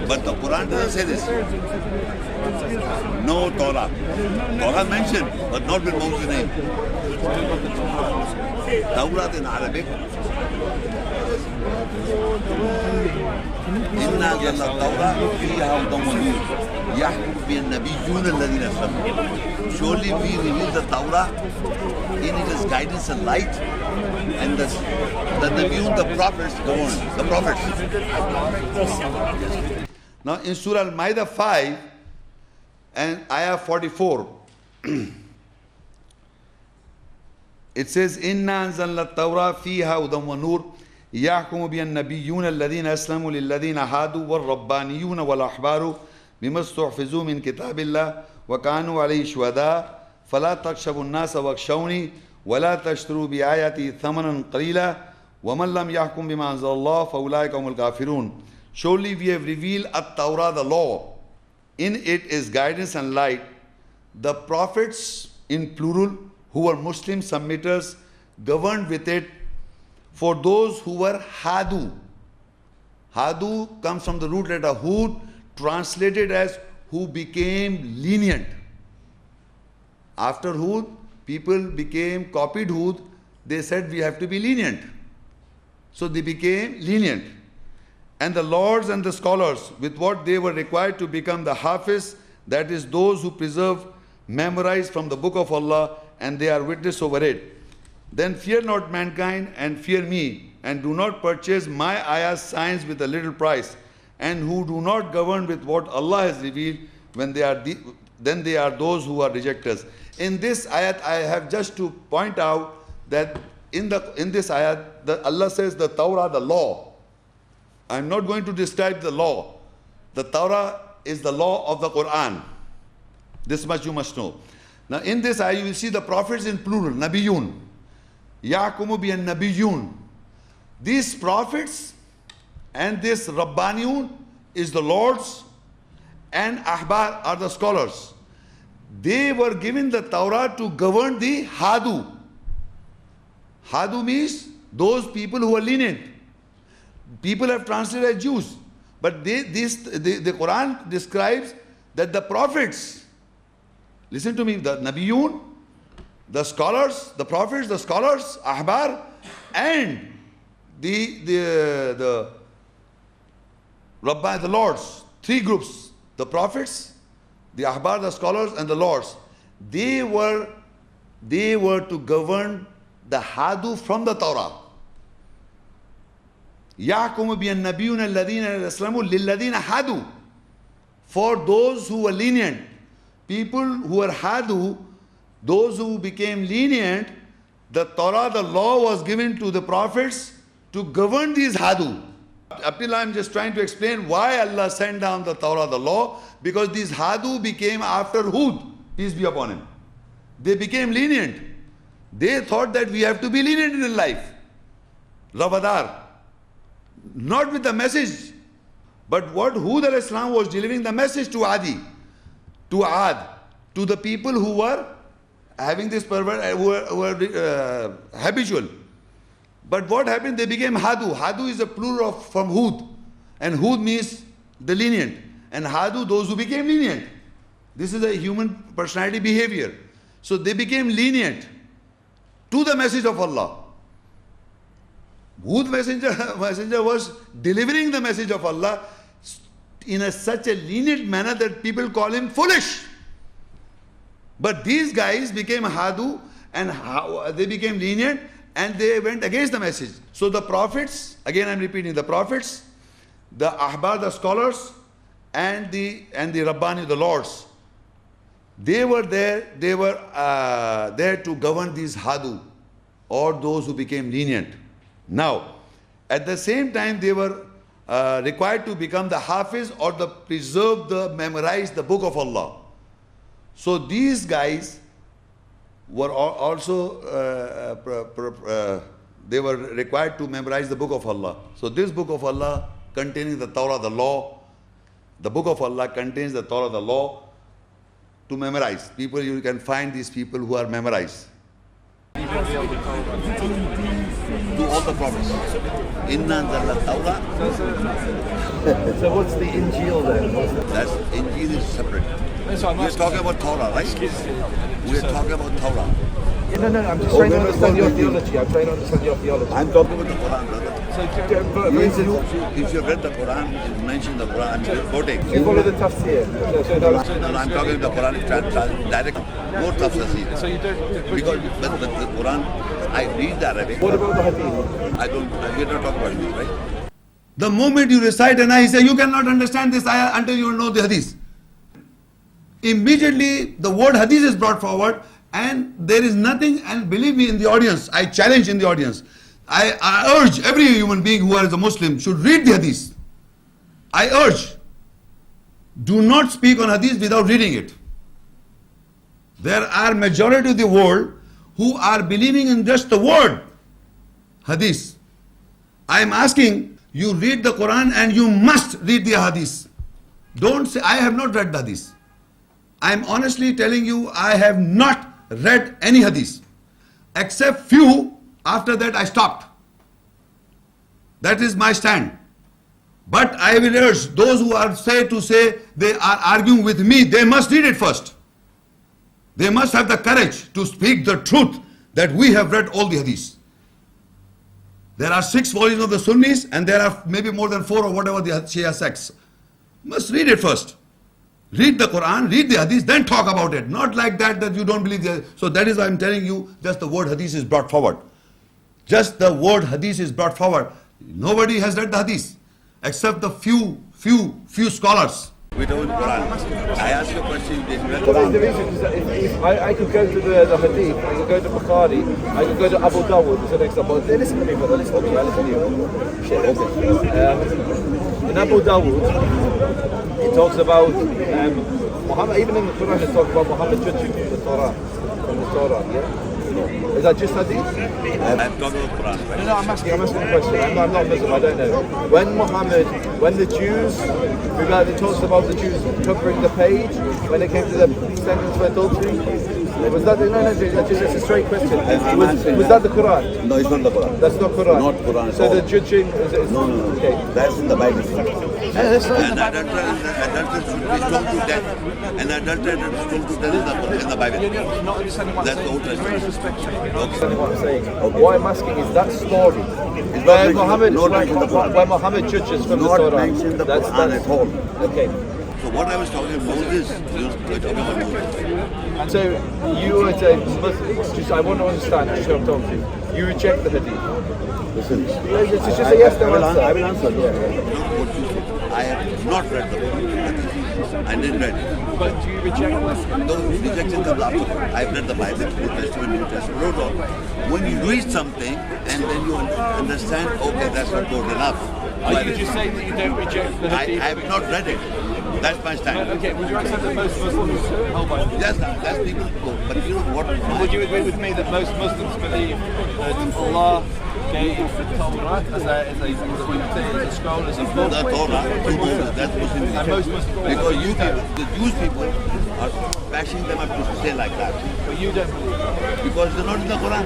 But the Quran doesn't say this. No Torah. Torah mentioned, but not with Moses' name. Torah in Arabic. إنا أنزلنا التوراة فيها هدى ونور يحكم بها النبيون الذين أسلموا. Surely we revealed the Torah, in it is guidance and light, and the Nabiyun, the prophets, the prophets. Now in Surah Al-Ma'idah 5 and Ayah 44, it says, إنا أنزلنا التوراة فيها هدى ونور يحكم بها النبيون الذين أسلموا للذين هادوا والربانيون والأحبار بما استحفظوا من كتاب الله وكانوا عليه شهداء فلا تخشوا الناس واخشوني ولا تشتروا بآياتي ثمنا قليلا ومن لم يحكم بما أنزل الله فأولئك هم الكافرون. Surely we have revealed At-Taurah, the law. In it is guidance and light. The prophets, in plural, who were Muslim submitters, governed with it for those who were Hadu. Hadu comes from the root letter Hud, translated as who became lenient. After Hud, people copied Hud, they said we have to be lenient. So they became lenient. And the lords and the scholars, with what they were required to become the Hafiz, that is those who preserve, memorize from the book of Allah, and they are witness over it. Then fear not mankind and fear me, and do not purchase my ayahs signs with a little price, and who do not govern with what Allah has revealed, then they are those who are rejectors. In this ayat, I have just to point out that in this ayat, Allah says the Torah, the law. I am not going to describe the law. The Torah is the law of the Quran. This much you must know. Now in this ayah, you will see the prophets in plural, Nabiyun. Yaqumu bi Nabiyun. These prophets and this Rabbaniyun is the lords, and Ahbar are the scholars. They were given the Torah to govern the Hadu. Hadu means those people who are lenient. People have translated as Jews. But the Quran describes that the prophets, listen to me, the Nabiyun, the scholars, the prophets, the scholars, Ahbar, and the Rabbi, the lords, three groups, the prophets, the Ahbar, the scholars, and the lords. They were to govern the Hadu from the Torah. يَحْكُمُ بِالنَّبِيُّونَ الَّذِينَ أَسْلَمُوا لِلَّذِينَ هَادُوا. For those who were lenient, people who were Hadu, those who became lenient, the Torah, the law was given to the prophets to govern these Hadu. Up till now, I'm just trying to explain why Allah sent down the Torah, the law, because these Hadu became after Hud, peace be upon him. They became lenient. They thought that we have to be lenient in life. Ravadar. Not with the message, but what Hud al-Islam was delivering the message to Adi, to Ad, to the people who were having this pervert, who were habitual. But what happened? They became Hadu. Hadu is a plural from Hud, and Hud means the lenient, and Hadu, those who became lenient. This is a human personality behavior. So they became lenient to the message of Allah. Hud messenger was delivering the message of Allah in such a lenient manner that people call him foolish. But these guys became Hadu, and they became lenient, and they went against the message. So the prophets, again I'm repeating, the prophets, the Ahbar, the scholars, and the Rabbani, the lords, they were there to govern these Hadu, or those who became lenient. Now, at the same time, they were required to become the Hafiz, or the preserve, memorize the book of Allah. So these guys were also they were required to memorize the book of Allah. So this book of Allah containing the Torah, the law, the book of Allah contains the Torah, the law, to memorize. People, you can find these people who are memorized. To all the prophets. Inna anzalna Torah. So what's the Injeel then? That's Injeel is separate. So I'm We're talking about Torah, right? We're talking about Torah. No, I'm just trying to understand your theology. I'm trying to understand your theology. I'm talking about the Quran, brother. So, If you read the Quran, you mentioned the Quran, you're quoting. you follow the tafsir. No, I'm talking about the Quran directly. No tafsir. So you don't. Because but the Quran, I read the Arabic. What about the hadith? I don't, we're not talking about this, right? The moment you recite an ayah, he says, you cannot understand this ayah until you know the hadith. Immediately, the word hadith is brought forward, and there is nothing, and believe me in the audience, I challenge in the audience, I urge every human being who is a Muslim should read the hadith. I urge, do not speak on hadith without reading it. There are majority of the world who are believing in just the word hadith. I am asking, you read the Quran and you must read the hadith. Don't say, I have not read the hadith. I am honestly telling you, I have not read any hadith. Except few, after that I stopped. That is my stand. But I will urge those who are say they are arguing with me, they must read it first. They must have the courage to speak the truth that we have read all the hadiths. There are 6 volumes of the Sunnis and there are maybe more than 4 or whatever the Shia sects. Must read it first. Read the Quran, read the hadith, then talk about it. Not like that you don't believe the. So that is why I'm telling you, just the word hadith is brought forward. Just the word hadith is brought forward. Nobody has read the hadith except the few scholars. We don't Quran. I asked you a question, you didn't read Quran. The reason is that if I could go to the hadith, I could go to Bukhari, I could go to Abu Dawud as an example. Listen to me, brother, listen to me, I listen to you. Shit, okay. In Abu Dawud, it talks about Muhammad, even in the Quran it talks about Muhammad judging the Torah, from the Torah, yeah? Is that just hadith? I'm talking about Quran. No, I'm asking a question. I'm not Muslim, I don't know. When the Jews, it talks about the Jews covering the page, when it came to the sentence for adultery, was that, it's a straight question. Was that the Quran? No, it's not the Quran. That's not Quran? Not Quran. So the judging is No. Okay. That's in the Bible. That's not And adulterers should be stoned to death. And adulterers are stoned to death in the Bible. You're not understanding what I'm That's the saying. Old Testament. Very respectfully. understanding what I'm saying. What I'm asking is that story where Muhammad judges from the Torah. Mention the Quran at all. Okay. So what I was talking about Moses, you're talking about Moses. So you would say, just I want to understand, just what I'm talking to you. You reject the hadith. Listen, It's just a yes no answer. I will answer. Not what you said. I have not read the Bible. I didn't read it. But do you reject this? No, rejection comes after. I've read the Bible, Old Testament, New Testament, wrote all. When you read something and then you understand, okay, that's not good enough. Are you just saying that you don't reject the I hadith? have not read it. That's my stand. Okay, would you accept that most Muslims hold by? Yes, that's people go. But you know what? Would you agree with me that most Muslims believe that Allah gave the Torah as a scroll, as a book? The Torah to Moses, that's Muslim. And most Muslims Because you people, the Jewish people are bashing them up to say like that. But you don't believe that. Because they're not in the Quran.